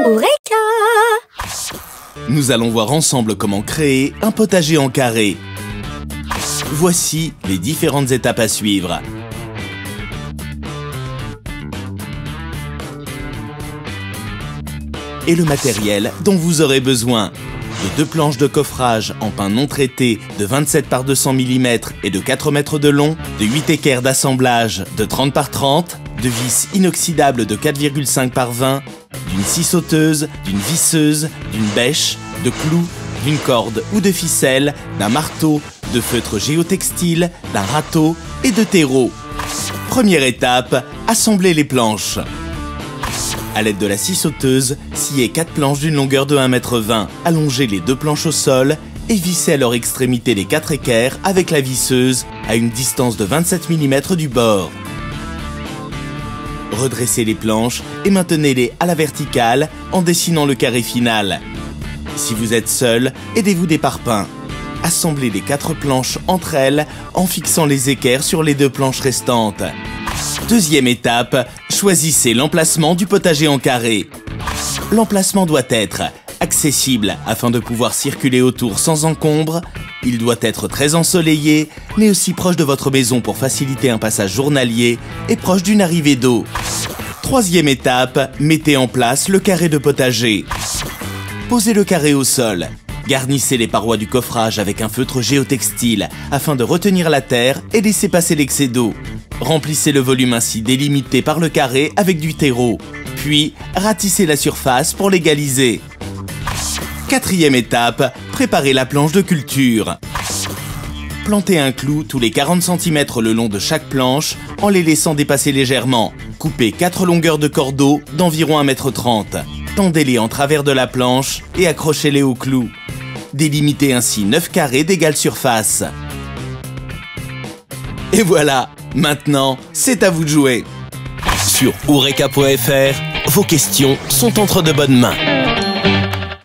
Eureka! Nous allons voir ensemble comment créer un potager en carré. Voici les différentes étapes à suivre. Et le matériel dont vous aurez besoin. De 2 planches de coffrage en pin non traité de 27 par 200 mm et de 4 mètres de long, de 8 équerres d'assemblage de 30 par 30, de vis inoxydables de 4,5 par 20, d'une scie sauteuse, d'une visseuse, d'une bêche, de clous, d'une corde ou de ficelle, d'un marteau, de feutre géotextile, d'un râteau et de terreau. Première étape, assembler les planches. À l'aide de la scie sauteuse, sciez 4 planches d'une longueur de 1,20 m, allongez les 2 planches au sol et vissez à leur extrémité les 4 équerres avec la visseuse à une distance de 27 mm du bord. Redressez les planches et maintenez-les à la verticale en dessinant le carré final. Si vous êtes seul, aidez-vous des parpaings. Assemblez les 4 planches entre elles en fixant les équerres sur les 2 planches restantes. Deuxième étape, choisissez l'emplacement du potager en carré. L'emplacement doit être accessible afin de pouvoir circuler autour sans encombre. Il doit être très ensoleillé, mais aussi proche de votre maison pour faciliter un passage journalier et proche d'une arrivée d'eau. Troisième étape, mettez en place le carré de potager. Posez le carré au sol. Garnissez les parois du coffrage avec un feutre géotextile afin de retenir la terre et laisser passer l'excès d'eau. Remplissez le volume ainsi délimité par le carré avec du terreau. Puis, ratissez la surface pour l'égaliser. Quatrième étape, préparez la planche de culture. Plantez un clou tous les 40 cm le long de chaque planche en les laissant dépasser légèrement. Coupez 4 longueurs de cordeaux d'environ 1,30 m. Tendez-les en travers de la planche et accrochez-les au clou. Délimitez ainsi 9 carrés d'égale surface. Et voilà, maintenant, c'est à vous de jouer. Sur Eureka.fr, vos questions sont entre de bonnes mains.